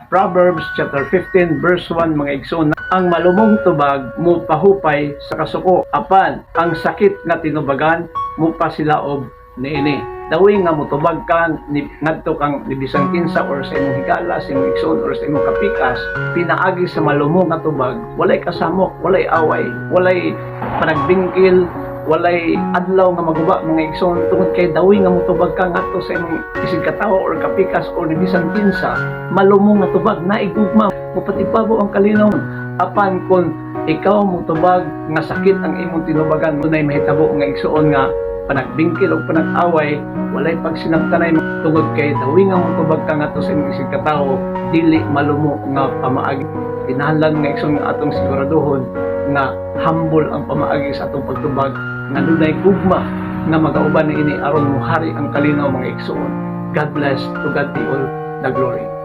Proverbs chapter 15 verse 1 mga igsoon, ang malumong tubag mo pahupay sa kasuko, apan ang sakit nga tinubagan mo pasilaob niini. Dawi nga motubag ka ngadto kang libisang kinsa or sa imong higala, sa imong igsoon or sa imong kapikas, pinaagi sa malumong nga tubag, walay kasamok, walay away, walay panagbingkil, walay adlaw nga maguba mga igsoon, tungod kay dawi nga motubag ka ngadto sa imong isig katawo or kapikas or libisang kinsa, malumong nga tubag na igugma mapatibabo ang kalinaw. Apan kung ikaw motubag nga sakit ang imong tinubagan, unay mahitabo nga igsoon nga panagbingkil o panag-away, walay pagsinabtanay tungod kay dawi nga motubag ka ngadto sa imong isig katawo, dili malumo nga pamaagi. Kinahanglan nga igsoon nga atong siguraduhon nga humble ang pamaagi sa atong pagtubag, nga dunay gugma nga magauban ni ini aron mohari ang kalinaw mga igsoon. God bless, to God be all the glory.